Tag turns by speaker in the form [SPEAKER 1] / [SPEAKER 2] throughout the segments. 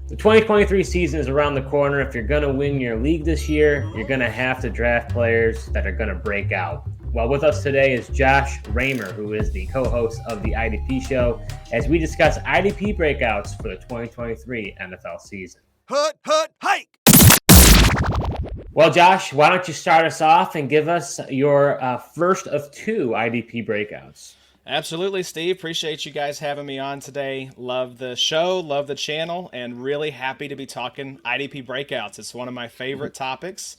[SPEAKER 1] The 2023 season is around the corner. If you're going to win your league this year, you're going to have to draft players that are going to break out. Well, with us today is Josh Raymer, who is the co-host of the IDP Show, as we discuss IDP breakouts for the 2023 NFL season.
[SPEAKER 2] Hike!
[SPEAKER 1] Well, Josh, why don't you start us off and give us your first of two IDP breakouts?
[SPEAKER 3] Absolutely, Steve. Appreciate you guys having me on today. Love the show, love the channel, and really happy to be talking IDP breakouts. It's one of my favorite topics.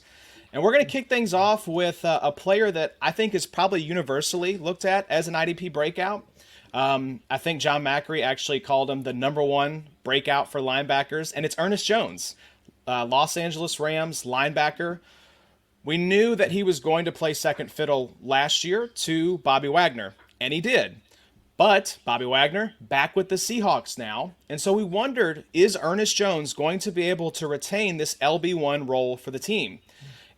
[SPEAKER 3] And we're going to kick things off with a player that I think is probably universally looked at as an IDP breakout. I think John Macri actually called him the number one breakout for linebackers, and it's Ernest Jones, Los Angeles Rams linebacker. We knew that he was going to play second fiddle last year to Bobby Wagner. And he did. But Bobby Wagner back with the Seahawks now. And so we wondered, is Ernest Jones going to be able to retain this LB1 role for the team?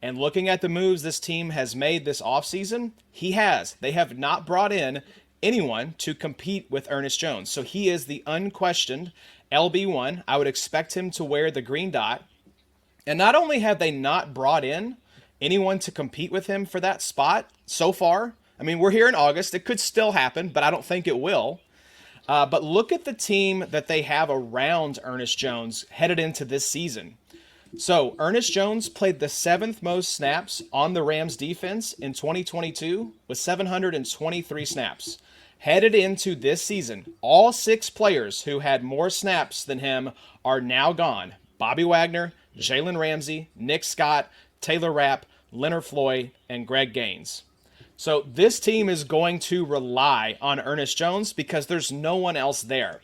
[SPEAKER 3] And looking at the moves this team has made this offseason, he has. They have not brought in anyone to compete with Ernest Jones. So he is the unquestioned LB1. I would expect him to wear the green dot. And not only have they not brought in anyone to compete with him for that spot so far, I mean, we're here in August. It could still happen, but I don't think it will. But look at the team that they have around Ernest Jones headed into this season. So Ernest Jones played the seventh most snaps on the Rams defense in 2022 with 723 snaps. Headed into this season, all six players who had more snaps than him are now gone. Bobby Wagner, Jalen Ramsey, Nick Scott, Taylor Rapp, Leonard Floyd, and Greg Gaines. So this team is going to rely on Ernest Jones because there's no one else there.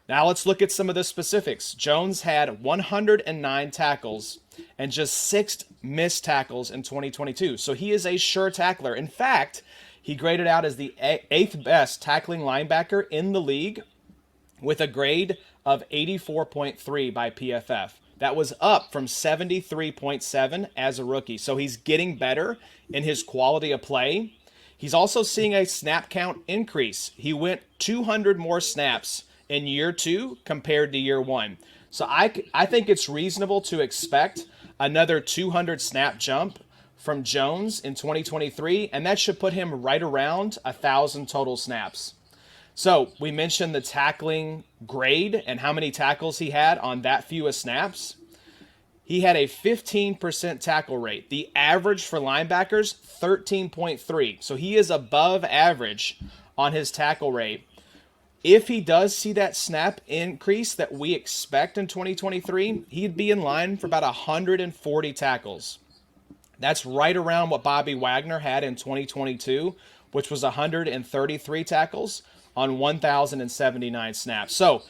[SPEAKER 3] Now let's look at some of the specifics. Jones had 109 tackles and just 6 missed tackles in 2022. So he is a sure tackler. In fact, he graded out as the 8th best tackling linebacker in the league with a grade of 84.3 by PFF. That was up from 73.7 as a rookie. So he's getting better in his quality of play. He's also seeing a snap count increase. He went 200 more snaps in year 2 compared to year 1. So I think it's reasonable to expect another 200 snap jump from Jones in 2023, and that should put him right around 1,000 total snaps. So we mentioned the tackling grade and how many tackles he had on that few of snaps. He had a 15% tackle rate. The average for linebackers, 13.3. So he is above average on his tackle rate. If he does see that snap increase that we expect in 2023, he'd be in line for about 140 tackles. That's right around what Bobby Wagner had in 2022, which was 133 tackles on 1,079 snaps. So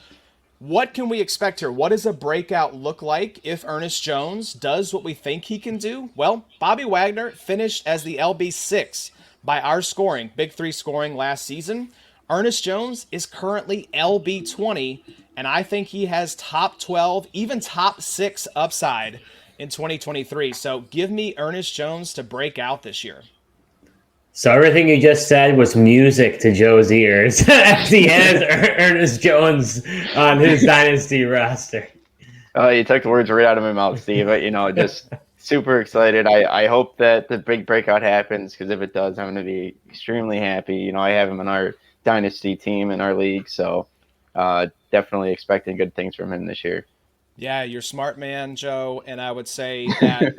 [SPEAKER 3] what can we expect here? What does a breakout look like if Ernest Jones does what we think he can do? Well, Bobby Wagner finished as the LB6 by our scoring, Big 3 scoring last season. Ernest Jones is currently LB20, and I think he has top 12, even top 6 upside in 2023. So give me Ernest Jones to break out this year.
[SPEAKER 1] So everything you just said was music to Joe's ears as he has Ernest Jones on his dynasty roster.
[SPEAKER 4] Oh, you took the words right out of my mouth, Steve. Just super excited. I hope that the big breakout happens, because if it does, I'm going to be extremely happy. I have him on our dynasty team in our league, so definitely expecting good things from him this year.
[SPEAKER 3] Yeah, you're a smart man, Joe, and I would say that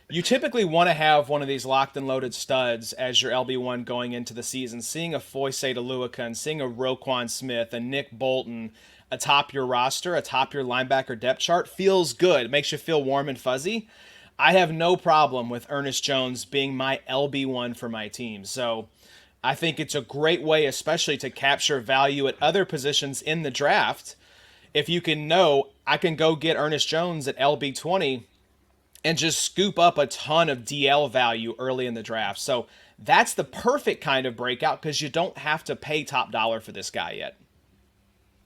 [SPEAKER 3] you typically want to have one of these locked and loaded studs as your LB1 going into the season. Seeing a Foyce Aluakan, seeing a Roquan Smith, a Nick Bolton atop your roster, atop your linebacker depth chart feels good. It makes you feel warm and fuzzy. I have no problem with Ernest Jones being my LB1 for my team. So I think it's a great way, especially to capture value at other positions in the draft. If you can know, I can go get Ernest Jones at LB20 and just scoop up a ton of DL value early in the draft. So that's the perfect kind of breakout, because you don't have to pay top dollar for this guy yet.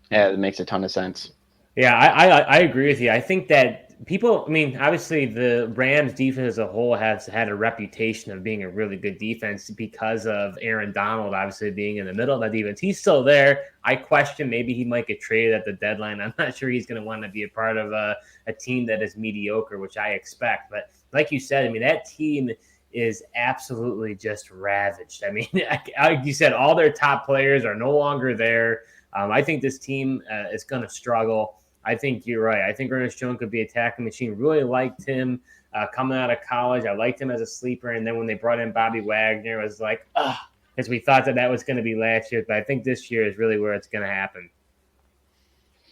[SPEAKER 4] Yeah, it makes a ton of sense.
[SPEAKER 1] Yeah, I agree with you. I think that people, I mean, obviously the Rams defense as a whole has had a reputation of being a really good defense because of Aaron Donald obviously being in the middle of that defense. He's still there. I question maybe he might get traded at the deadline. I'm not sure he's going to want to be a part of a team that is mediocre, which I expect. But like you said, I mean, that team is absolutely just ravaged. I mean, like you said, all their top players are no longer there. I think this team is going to struggle. I think you're right. I think Ernest Jones could be a attacking machine. Really liked him coming out of college. I liked him as a sleeper. And then when they brought in Bobby Wagner, it was like, because we thought that was going to be last year. But I think this year is really where it's going to happen.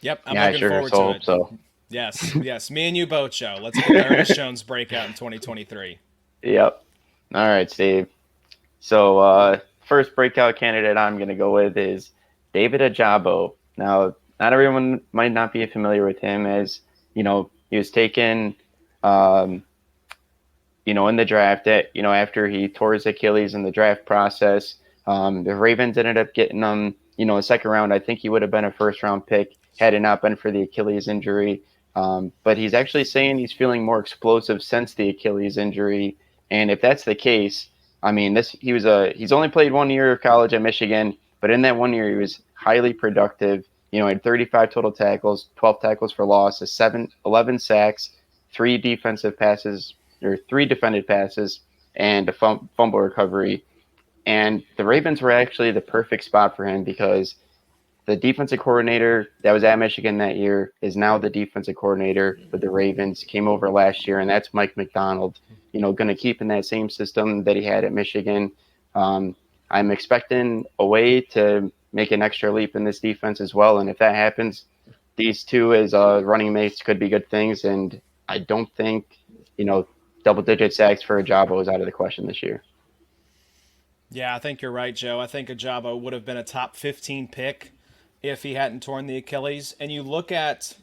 [SPEAKER 3] Yep, I'm looking forward to it.
[SPEAKER 4] So.
[SPEAKER 3] Yes. Me and you both, Joe. Let's get the Ernest Jones breakout in 2023.
[SPEAKER 4] Yep. All right, Steve. So first breakout candidate I'm going to go with is David Ojabo. Now, not everyone might not be familiar with him, as he was taken, in the draft. After he tore his Achilles in the draft process, the Ravens ended up getting him, a second round. I think he would have been a first round pick had it not been for the Achilles injury. But he's actually saying he's feeling more explosive since the Achilles injury, and if that's the case, I mean, he's only played 1 year of college at Michigan, but in that 1 year he was highly productive. Had 35 total tackles, 12 tackles for loss, 11 sacks, 3 defended passes, and a fumble recovery. And the Ravens were actually the perfect spot for him because the defensive coordinator that was at Michigan that year is now the defensive coordinator with the Ravens, came over last year, and that's Mike McDonald, going to keep in that same system that he had at Michigan. I'm expecting a way to make an extra leap in this defense as well. And if that happens, these two as running mates could be good things. And I don't think, double-digit sacks for Ojabo is out of the question this year.
[SPEAKER 3] Yeah, I think you're right, Joe. I think Ojabo would have been a top 15 pick if he hadn't torn the Achilles. And you look at,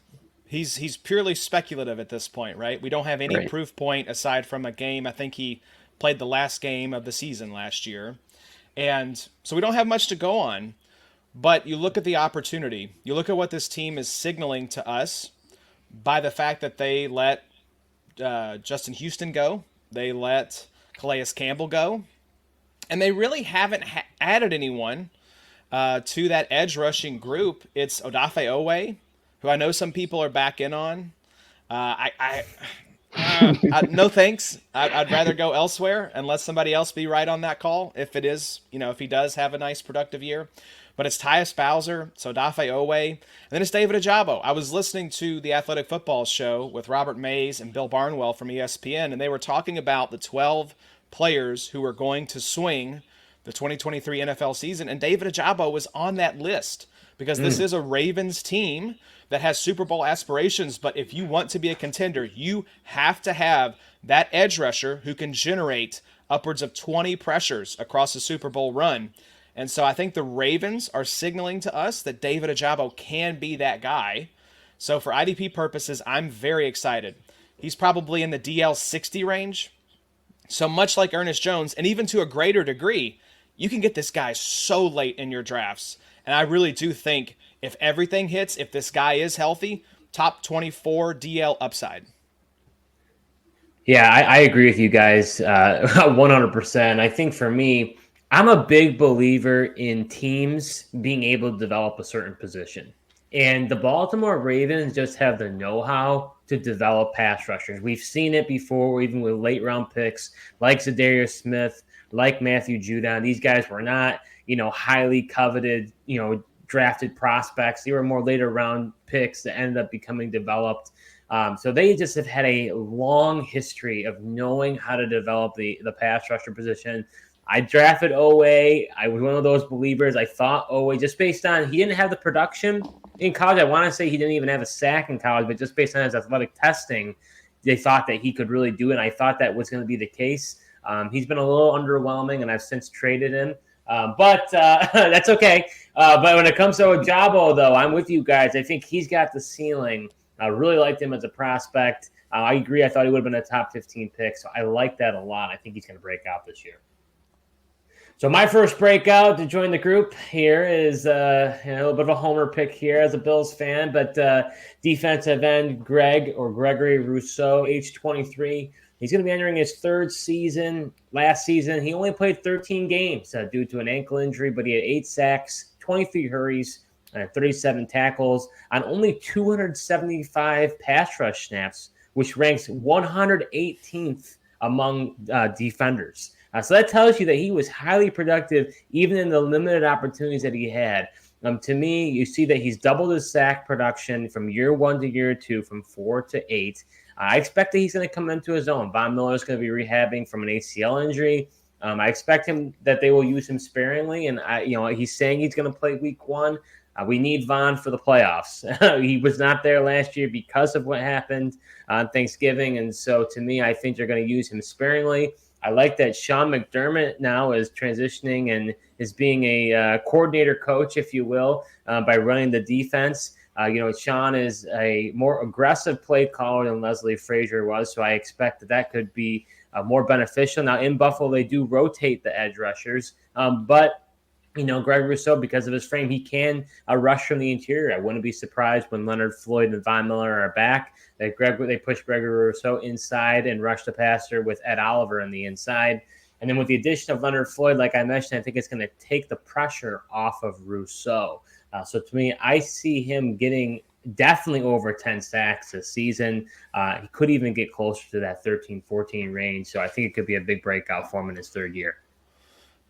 [SPEAKER 3] he's purely speculative at this point, right? We don't have any proof point aside from a game. I think he played the last game of the season last year. And so we don't have much to go on. But you look at the opportunity. You look at what this team is signaling to us by the fact that they let Justin Houston go. They let Calais Campbell go. And they really haven't added anyone to that edge rushing group. It's Odafe Owe, who I know some people are back in on. No thanks. I'd rather go elsewhere and let somebody else be right on that call if it is, if he does have a nice productive year. But it's Tyus Bowser, it's Odafe Owe, and then it's David Ojabo. I was listening to the Athletic Football Show with Robert Mays and Bill Barnwell from ESPN, and they were talking about the 12 players who are going to swing the 2023 NFL season, and David Ojabo was on that list because this is a Ravens team that has Super Bowl aspirations. But if you want to be a contender, you have to have that edge rusher who can generate upwards of 20 pressures across a Super Bowl run. And so I think the Ravens are signaling to us that David Ojabo can be that guy. So for IDP purposes, I'm very excited. He's probably in the DL 60 range. So much like Ernest Jones, and even to a greater degree, you can get this guy so late in your drafts. And I really do think if everything hits, if this guy is healthy, top 24 DL upside.
[SPEAKER 1] Yeah, I agree with you guys 100%. I think for me, I'm a big believer in teams being able to develop a certain position. And the Baltimore Ravens just have the know-how to develop pass rushers. We've seen it before, even with late-round picks like Zadarius Smith, like Matthew Judon. These guys were not, highly coveted, drafted prospects. They were more later-round picks that ended up becoming developed. So they just have had a long history of knowing how to develop the pass rusher position. I drafted Owe. I was one of those believers. I thought Owe, just based on he didn't have the production in college. I want to say he didn't even have a sack in college, but just based on his athletic testing, they thought that he could really do it. And I thought that was going to be the case. He's been a little underwhelming, and I've since traded him. But that's okay. But when it comes to Ojabo, though, I'm with you guys. I think he's got the ceiling. I really liked him as a prospect. I agree. I thought he would have been a top 15 pick, so I like that a lot. I think he's going to break out this year. So my first breakout to join the group here is a little bit of a homer pick here as a Bills fan, but defensive end Gregory Rousseau, age 23. He's going to be entering his third season. Last season, he only played 13 games due to an ankle injury, but he had 8 sacks, 23 hurries, and 37 tackles on only 275 pass rush snaps, which ranks 118th among defenders. So that tells you that he was highly productive, even in the limited opportunities that he had. To me, you see that he's doubled his sack production from year 1 to year 2, from 4 to 8. I expect that he's going to come into his own. Von Miller is going to be rehabbing from an ACL injury. I expect that they will use him sparingly, and he's saying he's going to play week 1. We need Von for the playoffs. He was not there last year because of what happened on Thanksgiving, and so to me, I think they're going to use him sparingly. I like that Sean McDermott now is transitioning and is being a coordinator coach, if you will, by running the defense. Sean is a more aggressive play caller than Leslie Frazier was, so I expect that could be more beneficial. Now, in Buffalo, they do rotate the edge rushers, but Greg Rousseau, because of his frame, he can rush from the interior. I wouldn't be surprised when Leonard Floyd and Von Miller are back. They push Gregory Rousseau inside and rush the passer with Ed Oliver on the inside. And then with the addition of Leonard Floyd, like I mentioned, I think it's going to take the pressure off of Rousseau. So to me, I see him getting definitely over 10 sacks this season. He could even get closer to that 13-14 range. So I think it could be a big breakout for him in his third year.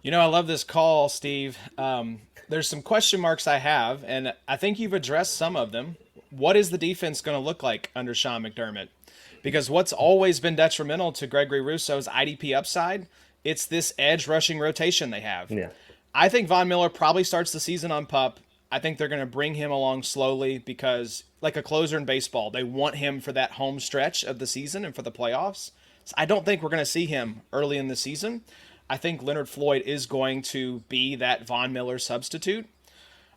[SPEAKER 3] I love this call, Steve. There's some question marks I have, and I think you've addressed some of them. What is the defense going to look like under Sean McDermott? Because what's always been detrimental to Gregory Rousseau's IDP upside, it's this edge rushing rotation they have.
[SPEAKER 1] Yeah.
[SPEAKER 3] I think Von Miller probably starts the season on PUP. I think they're going to bring him along slowly because, like a closer in baseball, they want him for that home stretch of the season and for the playoffs. So I don't think we're going to see him early in the season. I think Leonard Floyd is going to be that Von Miller substitute.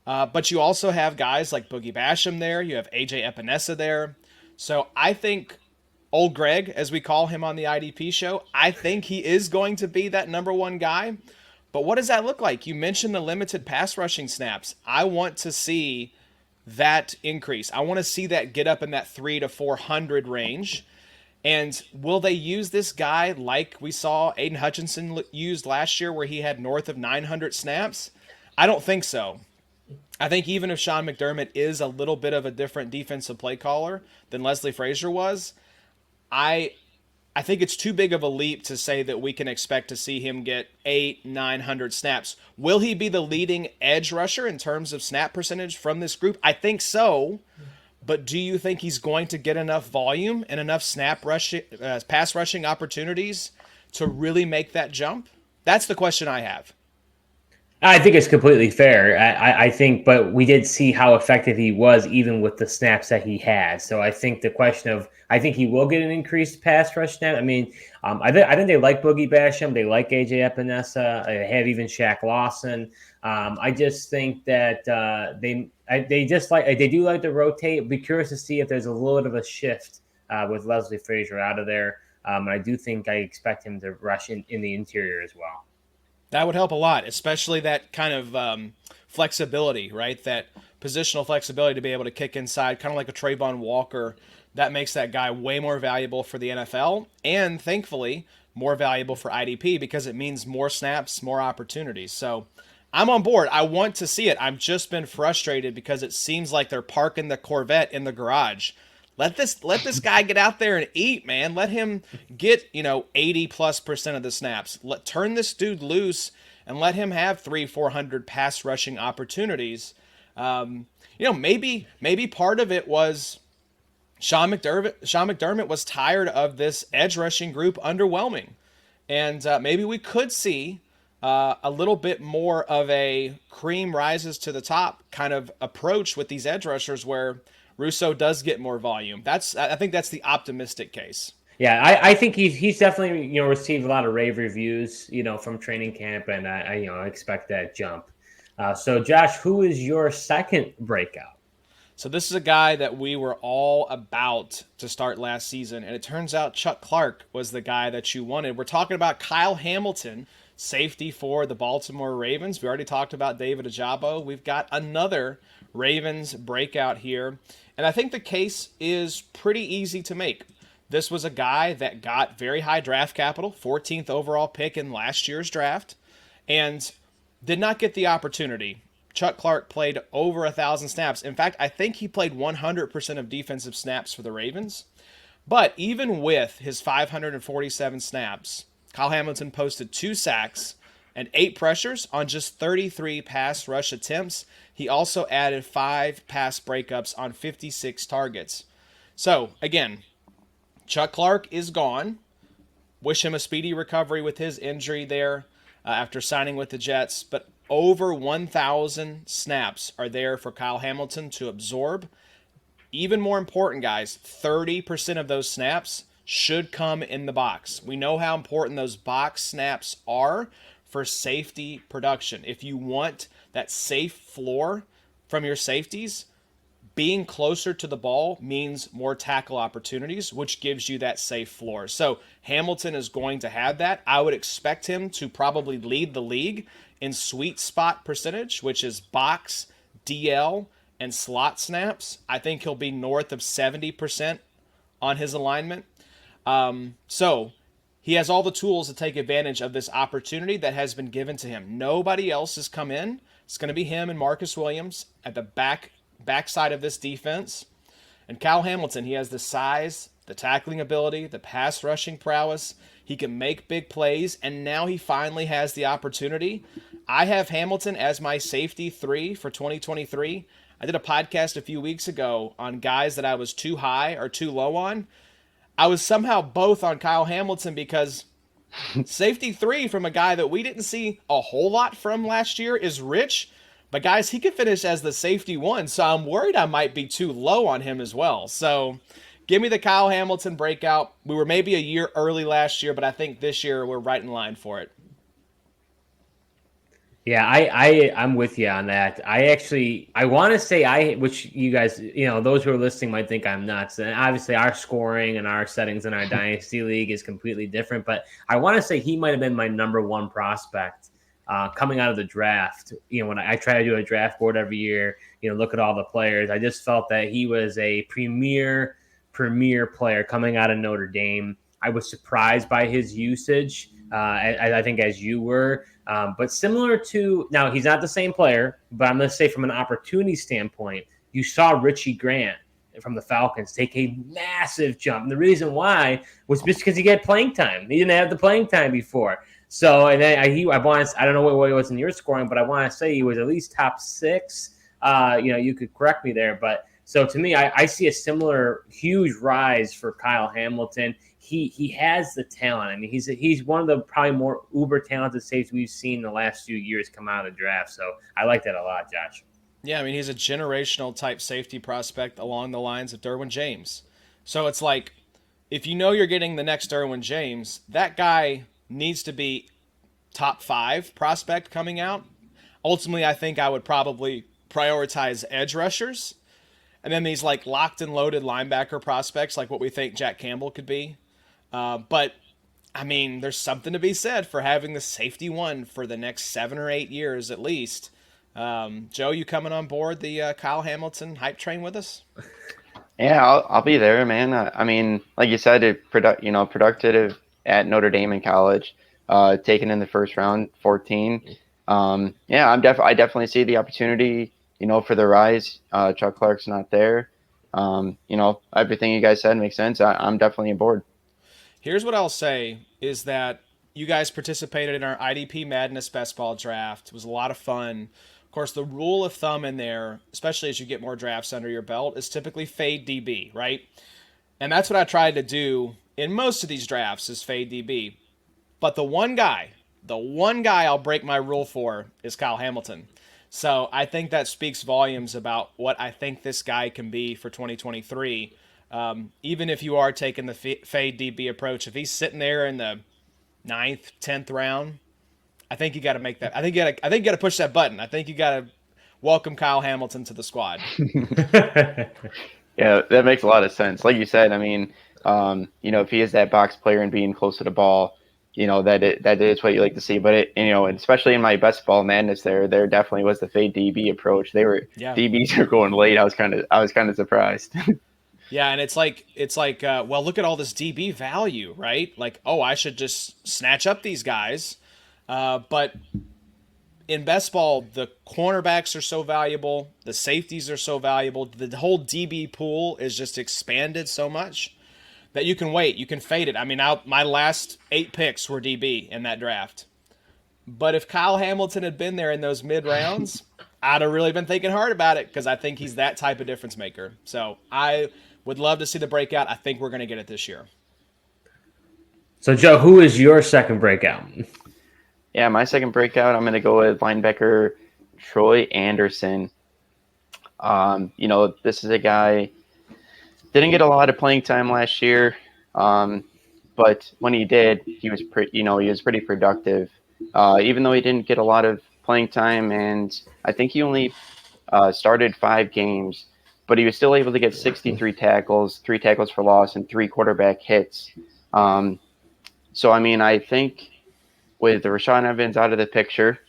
[SPEAKER 3] But you also have guys like Boogie Basham there. You have AJ Epinesa there. So I think old Greg, as we call him on the IDP show, I think he is going to be that number one guy. But what does that look like? You mentioned the limited pass rushing snaps. I want to see that increase. I want to see that get up in that 300 to 400 range. And will they use this guy like we saw Aiden Hutchinson used last year where he had north of 900 snaps? I don't think so. I think even if Sean McDermott is a little bit of a different defensive play caller than Leslie Frazier was, I think it's too big of a leap to say that we can expect to see him get 800-900 snaps. Will he be the leading edge rusher in terms of snap percentage from this group? I think so. But do you think he's going to get enough volume and enough pass rushing opportunities to really make that jump? That's the question I have.
[SPEAKER 1] I think it's completely fair. I think, but we did see how effective he was even with the snaps that he had. So I think the question of, I think he will get an increased pass rush snap. I mean, I think they like Boogie Basham. They like AJ Epinesa. They have even Shaq Lawson. I just think that they do like to rotate. I'd be curious to see if there's a little bit of a shift with Leslie Frazier out of there. I expect him to rush in the interior as well.
[SPEAKER 3] That would help a lot, especially that kind of flexibility, right? That positional flexibility to be able to kick inside, kind of like a Trayvon Walker. That makes that guy way more valuable for the NFL and, thankfully, more valuable for IDP because it means more snaps, more opportunities. So I'm on board. I want to see it. I've just been frustrated because it seems like they're parking the Corvette in the garage. Let this guy get out there and eat, man. Let him get, 80+% of the snaps. Turn this dude loose and let him have 300-400 pass rushing opportunities. Maybe part of it was Sean McDermott was tired of this edge rushing group underwhelming. And maybe we could see a little bit more of a cream rises to the top kind of approach with these edge rushers where Rousseau does get more volume. I think that's the optimistic case.
[SPEAKER 1] Yeah, I think he's definitely received a lot of rave reviews from training camp, and I expect that jump. So Josh, who is your second breakout?
[SPEAKER 3] So this is a guy that we were all about to start last season, and it turns out Chuck Clark was the guy that you wanted. We're talking about Kyle Hamilton, safety for the Baltimore Ravens. We already talked about David Ojabo. We've got another Ravens breakout here. And I think the case is pretty easy to make. This was a guy that got very high draft capital, 14th overall pick in last year's draft, and did not get the opportunity. Chuck Clark played over 1,000 snaps. In fact, I think he played 100% of defensive snaps for the Ravens. But even with his 547 snaps, Kyle Hamilton posted 2 sacks and 8 pressures on just 33 pass rush attempts. He also added 5 pass breakups on 56 targets. So, again, Chuck Clark is gone. Wish him a speedy recovery with his injury there after signing with the Jets. But over 1,000 snaps are there for Kyle Hamilton to absorb. Even more important, guys, 30% of those snaps should come in the box. We know how important those box snaps are for safety production. If you want that safe floor from your safeties, being closer to the ball means more tackle opportunities, which gives you that safe floor. So Hamilton is going to have that. I would expect him to probably lead the league in sweet spot percentage, which is box, DL, and slot snaps. I think he'll be north of 70% on his alignment. So he has all the tools to take advantage of this opportunity that has been given to him. Nobody else has come in. It's going to be him and Marcus Williams at the backside of this defense. And Kyle Hamilton, he has the size, the tackling ability, the pass rushing prowess. He can make big plays, and now he finally has the opportunity. I have Hamilton as my safety 3 for 2023. I did a podcast a few weeks ago on guys that I was too high or too low on. I was somehow both on Kyle Hamilton because safety 3 from a guy that we didn't see a whole lot from last year is rich. But guys, he could finish as the safety 1, so I'm worried I might be too low on him as well. So give me the Kyle Hamilton breakout. We were maybe a year early last year, but I think this year we're right in line for it.
[SPEAKER 1] Yeah, I'm with you on that. I want to say which you guys, those who are listening might think I'm nuts. And obviously our scoring and our settings in our Dynasty League is completely different. But I want to say he might have been my number 1 prospect coming out of the draft. When I try to do a draft board every year, look at all the players, I just felt that he was a premier player coming out of Notre Dame. I was surprised by his usage, I think as you were. But similar to, now he's not the same player, but I'm going to say from an opportunity standpoint, you saw Richie Grant from the Falcons take a massive jump. And the reason why was just because he got playing time. He didn't have the playing time before. So, and then I don't know what he was in your scoring, but I want to say he was at least top 6. You could correct me there, but so to me, I see a similar huge rise for Kyle Hamilton. He has the talent. I mean, he's one of the probably more uber talented safeties we've seen in the last few years come out of the draft. So I like that a lot, Josh.
[SPEAKER 3] Yeah, I mean, he's a generational type safety prospect along the lines of Derwin James. So it's like, if you know you're getting the next Derwin James, that guy needs to be top 5 prospect coming out. Ultimately, I think I would probably prioritize edge rushers. And then these like locked and loaded linebacker prospects, like what we think Jack Campbell could be. But, I mean, there's something to be said for having the safety 1 for the next 7 or 8 years at least. Joe, you coming on board the Kyle Hamilton hype train with us?
[SPEAKER 4] Yeah, I'll be there, man. I mean, like you said, productive at Notre Dame in college, taken in the first round, 14. I definitely see the opportunity, for the rise. Chuck Clark's not there. Everything you guys said makes sense. I'm definitely on board.
[SPEAKER 3] Here's what I'll say is that you guys participated in our IDP Madness Best Ball Draft. It was a lot of fun. Of course, the rule of thumb in there, especially as you get more drafts under your belt, is typically fade DB, right? And that's what I tried to do in most of these drafts is fade DB. But the one guy I'll break my rule for is Kyle Hamilton. So I think that speaks volumes about what I think this guy can be for 2023. Even if you are taking the fade DB approach, if he's sitting there in the 9th, 10th round, I think you got to make that. I think you got to push that button. I think you got to welcome Kyle Hamilton to the squad.
[SPEAKER 4] Yeah, that makes a lot of sense. Like you said, I mean, if he is that box player and being close to the ball, that is what you like to see. But and especially in my best ball madness, there definitely was the fade DB approach.
[SPEAKER 3] Yeah.
[SPEAKER 4] DBs are going late. I was kind of surprised.
[SPEAKER 3] Yeah, and it's like well, look at all this DB value, right? Like, oh, I should just snatch up these guys. But in best ball, the cornerbacks are so valuable, the safeties are so valuable, the whole DB pool is just expanded so much that you can wait, you can fade it. I mean, my last 8 picks were DB in that draft. But if Kyle Hamilton had been there in those mid rounds, I'd have really been thinking hard about it because I think he's that type of difference maker. So I would love to see the breakout. I think we're going to get it this year.
[SPEAKER 1] So, Joe, who is your second breakout?
[SPEAKER 4] Yeah, my second breakout, I'm going to go with linebacker Troy Anderson. This is a guy didn't get a lot of playing time last year, but when he did, he was pretty productive. Even though he didn't get a lot of playing time, and I think he only started 5 games, but he was still able to get 63 tackles, 3 tackles for loss, and 3 quarterback hits. So I mean, I think with Rashaan Evans out of the picture,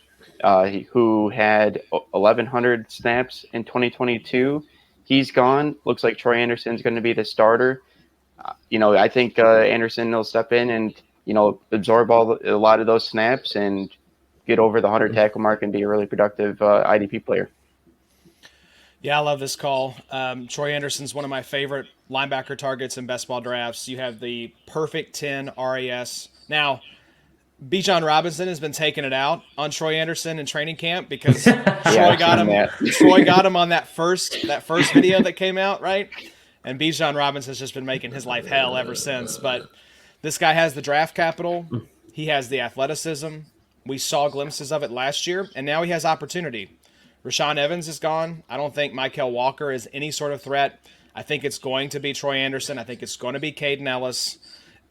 [SPEAKER 4] who had 1,100 snaps in 2022. He's gone. Looks like Troy Anderson's going to be the starter. I think Anderson will step in and, absorb a lot of those snaps and get over the 100 tackle mark and be a really productive IDP player.
[SPEAKER 3] Yeah, I love this call. Troy Anderson's one of my favorite linebacker targets in best ball drafts. You have the perfect 10 RAS. Now, Bijan Robinson has been taking it out on Troy Anderson in training camp because Troy got him on that first video that came out, right? And Bijan Robinson has just been making his life hell ever since. But this guy has the draft capital. He has the athleticism. We saw glimpses of it last year, and now he has opportunity. Rashaan Evans is gone. I don't think Michael Walker is any sort of threat. I think it's going to be Troy Anderson. I think it's going to be Caden Ellis.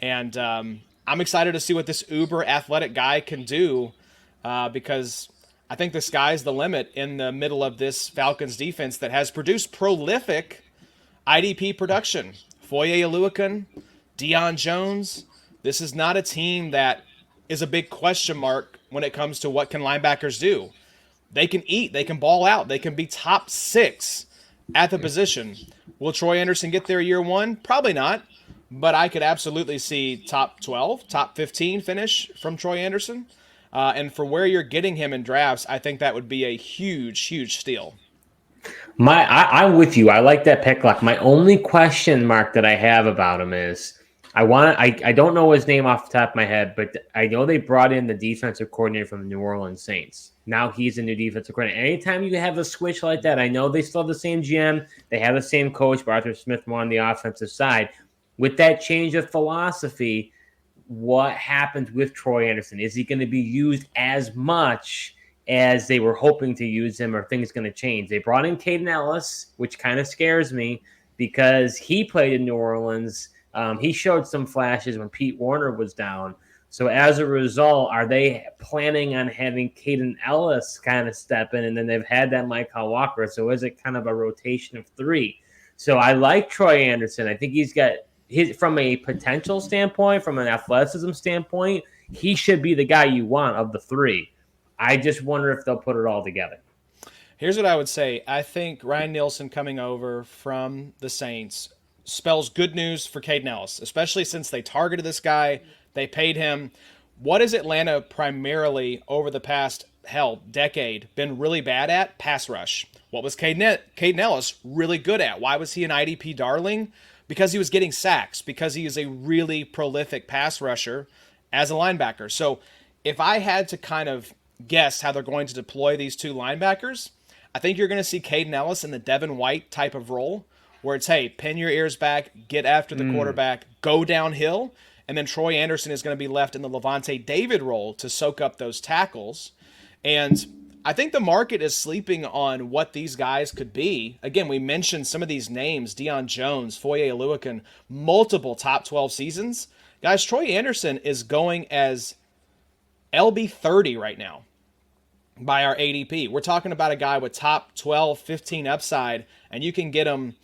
[SPEAKER 3] And I'm excited to see what this uber athletic guy can do because I think the sky's the limit in the middle of this Falcons defense that has produced prolific IDP production. Foye Oluokun, Deion Jones. This is not a team that is a big question mark when it comes to what can linebackers do. They can eat. They can ball out. They can be top 6 at the position. Will Troy Anderson get there year 1? Probably not. But I could absolutely see top 12, top 15 finish from Troy Anderson. And for where you're getting him in drafts, I think that would be a huge, huge steal.
[SPEAKER 1] I'm with you. I like that pick lock. My only question mark that I have about him is I don't know his name off the top of my head, but I know they brought in the defensive coordinator from the New Orleans Saints. Now he's a new defensive coordinator. Anytime you have a switch like that, I know they still have the same GM. They have the same coach, but Arthur Smith more on the offensive side. With that change of philosophy, what happens with Troy Anderson? Is he going to be used as much as they were hoping to use him, or are things going to change? They brought in Caden Ellis, which kind of scares me because he played in New Orleans. He showed some flashes when Pete Warner was down. So as a result, are they planning on having Caden Ellis kind of step in, and then they've had that Michael Walker? So is it kind of a rotation of 3? So I like Troy Anderson. I think he's got from a potential standpoint, from an athleticism standpoint, he should be the guy you want of the 3. I just wonder if they'll put it all together.
[SPEAKER 3] Here's what I would say. I think Ryan Nielsen coming over from the Saints spells good news for Caden Ellis, especially since they targeted this guy. They paid him. What is Atlanta primarily over the past, decade been really bad at? Pass rush. What was Caden Ellis really good at? Why was he an IDP darling? Because he was getting sacks, because he is a really prolific pass rusher as a linebacker. So if I had to kind of guess how they're going to deploy these 2 linebackers, I think you're going to see Caden Ellis in the Devin White type of role, where it's, hey, pin your ears back, get after the quarterback, go downhill, and then Troy Anderson is going to be left in the Levante David role to soak up those tackles. And I think the market is sleeping on what these guys could be. Again, we mentioned some of these names, Deion Jones, Foye Oluokun, multiple top 12 seasons. Guys, Troy Anderson is going as LB 30 right now by our ADP. We're talking about a guy with top 12, 15 upside, and you can get him,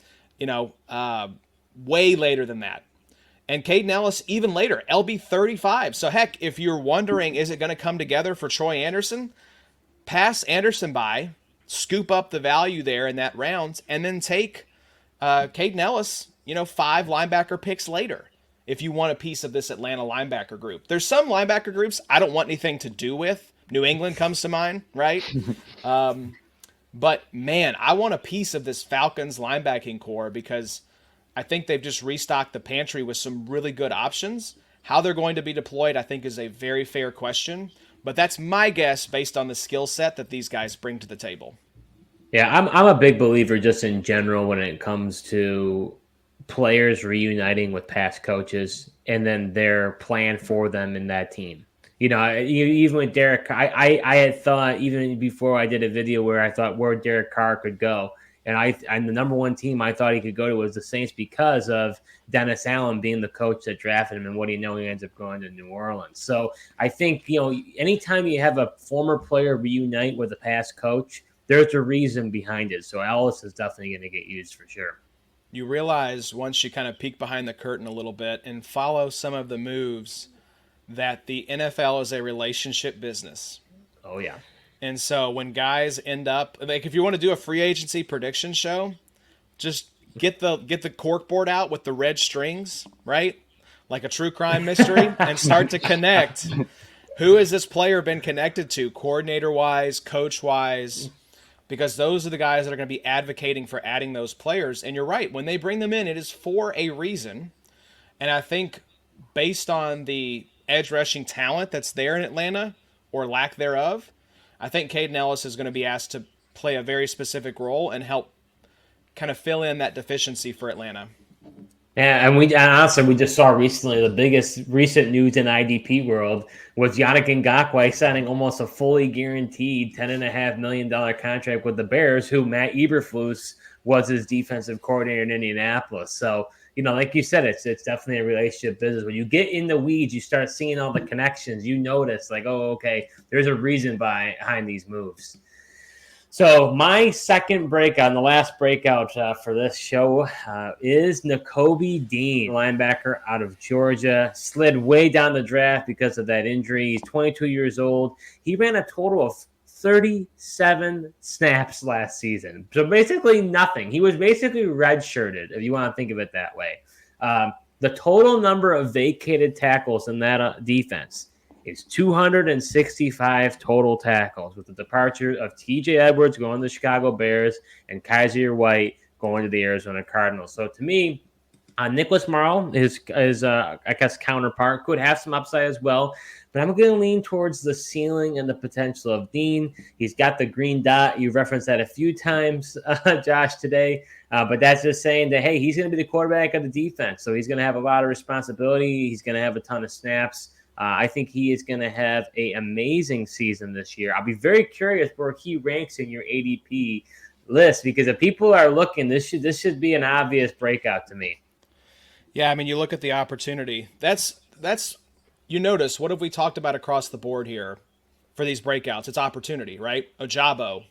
[SPEAKER 3] way later than that. And Caden Ellis even later, LB 35. So heck, if you're wondering, is it going to come together for Troy Anderson? Pass Anderson by, scoop up the value there in that round, and then take Caden Ellis, 5 linebacker picks later if you want a piece of this Atlanta linebacker group. There's some linebacker groups I don't want anything to do with. New England comes to mind, right? But man, I want a piece of this Falcons linebacking core because I think they've just restocked the pantry with some really good options. How they're going to be deployed, I think, is a very fair question. But that's my guess based on the skill set that these guys bring to the table.
[SPEAKER 1] Yeah, I'm a big believer just in general when it comes to players reuniting with past coaches and then their plan for them in that team. Even with Derek, I had thought even before I did a video where I thought where Derek Carr could go. And the number one team I thought he could go to was the Saints because of Dennis Allen being the coach that drafted him, and what do you know, he ends up going to New Orleans. So I think, anytime you have a former player reunite with a past coach, there's a reason behind it. So Ellis is definitely going to get used for sure.
[SPEAKER 3] You realize once you kind of peek behind the curtain a little bit and follow some of the moves that the NFL is a relationship business.
[SPEAKER 1] Oh, yeah.
[SPEAKER 3] And so when guys end up, like if you want to do a free agency prediction show, just get the cork board out with the red strings, right? Like a true crime mystery, and start to connect. Who has this player been connected to, coordinator-wise, coach-wise? Because those are the guys that are going to be advocating for adding those players. And you're right, when they bring them in, it is for a reason. And I think based on the edge rushing talent that's there in Atlanta, or lack thereof, I think Caden Ellis is going to be asked to play a very specific role and help kind of fill in that deficiency for Atlanta.
[SPEAKER 1] Yeah, and honestly, we just saw recently the biggest recent news in IDP world was Yannick Ngakoue signing almost a fully guaranteed $10.5 million contract with the Bears, who Matt Eberflus was his defensive coordinator in Indianapolis. So, like you said, it's definitely a relationship business. When you get in the weeds, you start seeing all the connections. You notice, like, oh, okay, there's a reason behind these moves. So my second breakout, and the last breakout for this show, is Nakobe Dean, linebacker out of Georgia. Slid way down the draft because of that injury. He's 22 years old. He ran a total of 37 snaps last season. So basically nothing. He was basically redshirted, if you want to think of it that way. The total number of vacated tackles in that defense is 265 total tackles, with the departure of TJ Edwards going to the Chicago Bears and Kaiser White going to the Arizona Cardinals. So to me, Nicholas Morrow, his counterpart, could have some upside as well. But I'm going to lean towards the ceiling and the potential of Dean. He's got the green dot. You referenced that a few times, Josh, today. But that's just saying that, hey, he's going to be the quarterback of the defense. So he's going to have a lot of responsibility. He's going to have a ton of snaps. I think he is going to have an amazing season this year. I'll be very curious where he ranks in your ADP list, because if people are looking, this should be an obvious breakout to me.
[SPEAKER 3] Yeah, I mean, you look at the opportunity. That's you notice, what have we talked about across the board here for these breakouts? It's opportunity, right? Ojabo,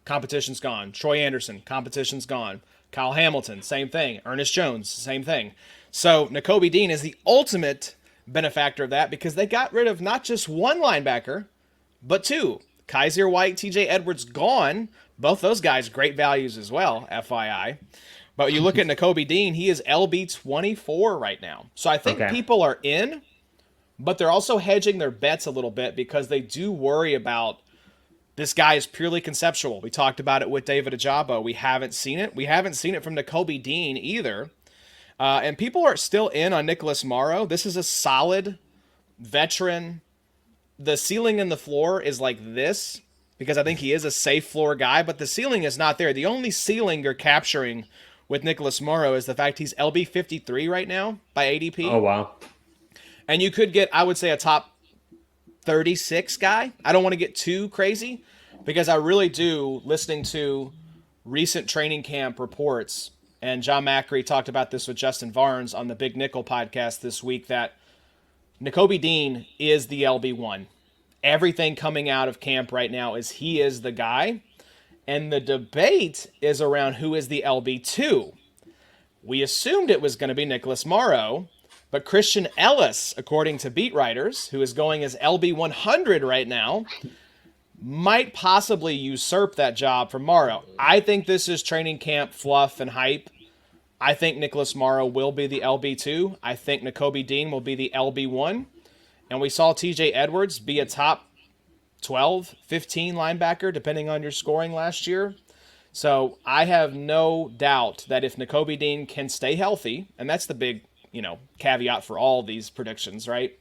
[SPEAKER 3] competition's gone. Troy Anderson, competition's gone. Kyle Hamilton, same thing. Ernest Jones, same thing. So Nakobe Dean is the ultimate benefactor of that, because they got rid of not just one linebacker, but two. Kaiser White, TJ Edwards gone. Both those guys, great values as well, FYI. But you look at Nakobe Dean, he is LB 24 right now. So I think people are in, but they're also hedging their bets a little bit because they do worry about this guy is purely conceptual. We talked about it with David Ojabo. We haven't seen it. We haven't seen it from Nakobe Dean either. And people are still in on Nicholas Morrow. This is a solid veteran. The ceiling and the floor is like this, because I think he is a safe floor guy, but the ceiling is not there. The only ceiling you're capturing with Nicholas Morrow is the fact he's LB 53 right now by ADP.
[SPEAKER 1] Oh, wow.
[SPEAKER 3] And you could get, I would say, a top 36 guy. I don't want to get too crazy, because I really do, listening to recent training camp reports, and John Macri talked about this with Justin Varnes on the Big Nickel podcast this week, that Nakobe Dean is the LB1. Everything coming out of camp right now is he is the guy. And the debate is around who is the LB2. We assumed it was going to be Nicholas Morrow, But Christian Ellis, according to beat writers, who is going as LB 100 right now, might possibly usurp that job from Morrow. I think this is training camp fluff and hype. I think Nicholas Morrow will be the LB2. I think Nakobe Dean will be the LB1. And we saw TJ Edwards be a top 12, 15 linebacker, depending on your scoring last year. So I have no doubt that if Nakobe Dean can stay healthy, and that's the big, caveat for all these predictions, right,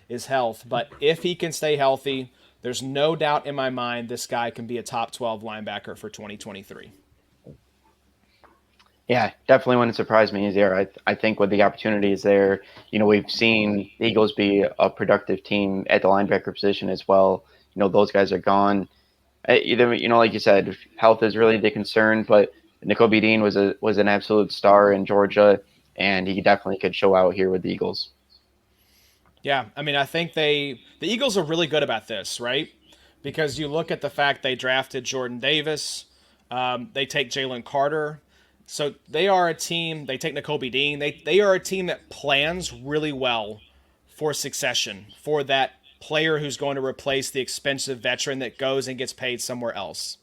[SPEAKER 3] is health. But if he can stay healthy, there's no doubt in my mind this guy can be a top 12 linebacker for 2023.
[SPEAKER 4] Yeah, definitely wouldn't surprise me. He's there. I think with the opportunities there, we've seen the Eagles be a productive team at the linebacker position as well. Those guys are gone. Either, like you said, health is really the concern, but Nakobe Dean was an absolute star in Georgia, and he definitely could show out here with the Eagles.
[SPEAKER 3] Yeah, I mean, I think the Eagles are really good about this, right? Because you look at the fact they drafted Jordan Davis, they take Jalen Carter. So they are a team, they take Nakobe Dean, they are a team that plans really well for succession, for that player who's going to replace the expensive veteran that goes and gets paid somewhere else.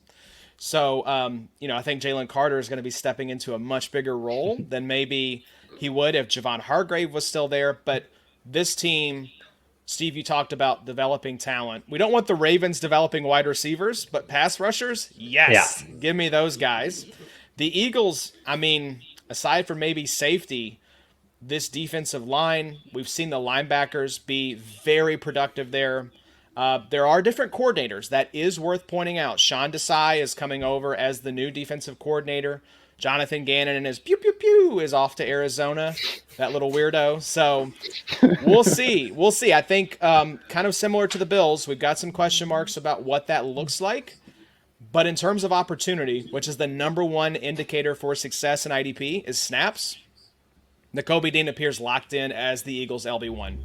[SPEAKER 3] So, I think Jalen Carter is going to be stepping into a much bigger role than maybe he would if Javon Hargrave was still there. But this team, Steve, you talked about developing talent. We don't want the Ravens developing wide receivers, but pass rushers, yes, yeah. Give me those guys. The Eagles, aside from maybe safety, this defensive line, we've seen the linebackers be very productive there. There are different coordinators. That is worth pointing out. Sean Desai is coming over as the new defensive coordinator. Jonathan Gannon and his pew is off to Arizona, that little weirdo. So we'll see. We'll see. I think kind of similar to the Bills, we've got some question marks about what that looks like. But in terms of opportunity, which is the number one indicator for success in IDP, is snaps. Nakobe Dean appears locked in as the Eagles' LB1.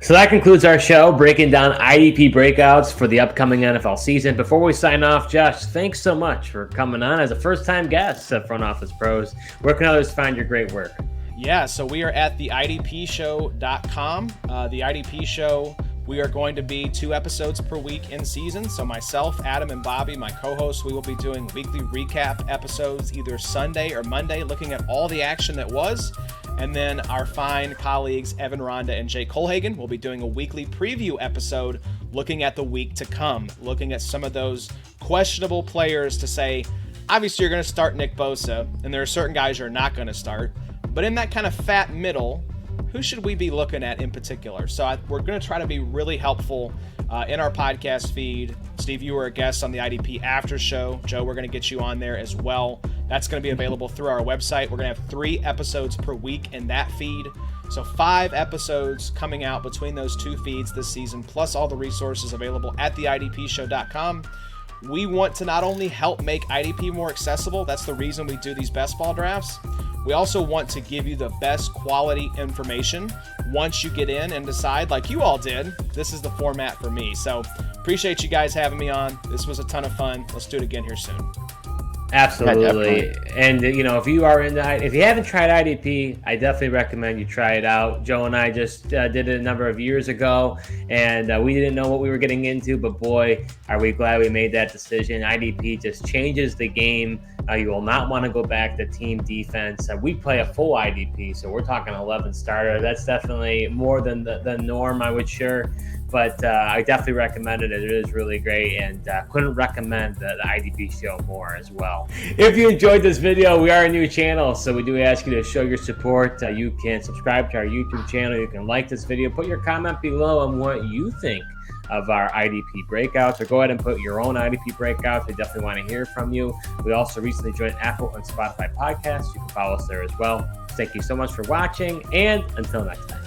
[SPEAKER 1] So that concludes our show, breaking down IDP breakouts for the upcoming NFL season. Before we sign off, Josh, thanks so much for coming on as a first-time guest at Front Office Pros. Where can others find your great work?
[SPEAKER 3] Yeah, so we are at the IDPshow.com. The IDP Show, we are going to be 2 episodes per week in season. So myself, Adam, and Bobby, my co-hosts, we will be doing weekly recap episodes either Sunday or Monday, looking at all the action that was. And then our fine colleagues, Evan Ronda and Jake Colhagen, will be doing a weekly preview episode looking at the week to come, looking at some of those questionable players to say, obviously you're going to start Nick Bosa, and there are certain guys you're not going to start. But in that kind of fat middle, who should we be looking at in particular? So we're going to try to be really helpful in our podcast feed. Steve, you were a guest on the IDP After Show. Joe, we're going to get you on there as well. That's going to be available through our website. We're going to have 3 episodes per week in that feed. So 5 episodes coming out between those 2 feeds this season, plus all the resources available at theidpshow.com. We want to not only help make IDP more accessible, that's the reason we do these best ball drafts. We also want to give you the best quality information once you get in and decide, like you all did, this is the format for me. So appreciate you guys having me on. This was a ton of fun. Let's do it again here soon.
[SPEAKER 1] Absolutely. And, if you are if you haven't tried IDP, I definitely recommend you try it out. Joe and I just did it a number of years ago, and we didn't know what we were getting into, but boy, are we glad we made that decision. IDP just changes the game. You will not want to go back to team defense. We play a full IDP, so we're talking 11 starter. That's definitely more than the norm, I would sure. But I definitely recommend it. It is really great, and couldn't recommend the IDP show more as well. If you enjoyed this video, we are a new channel, so we do ask you to show your support. You can subscribe to our YouTube channel. You can like this video. Put your comment below on what you think of our IDP breakouts, or go ahead and put your own IDP breakouts. We definitely want to hear from you. We also recently joined Apple and Spotify podcasts. You can follow us there as well. Thank you so much for watching, and until next time.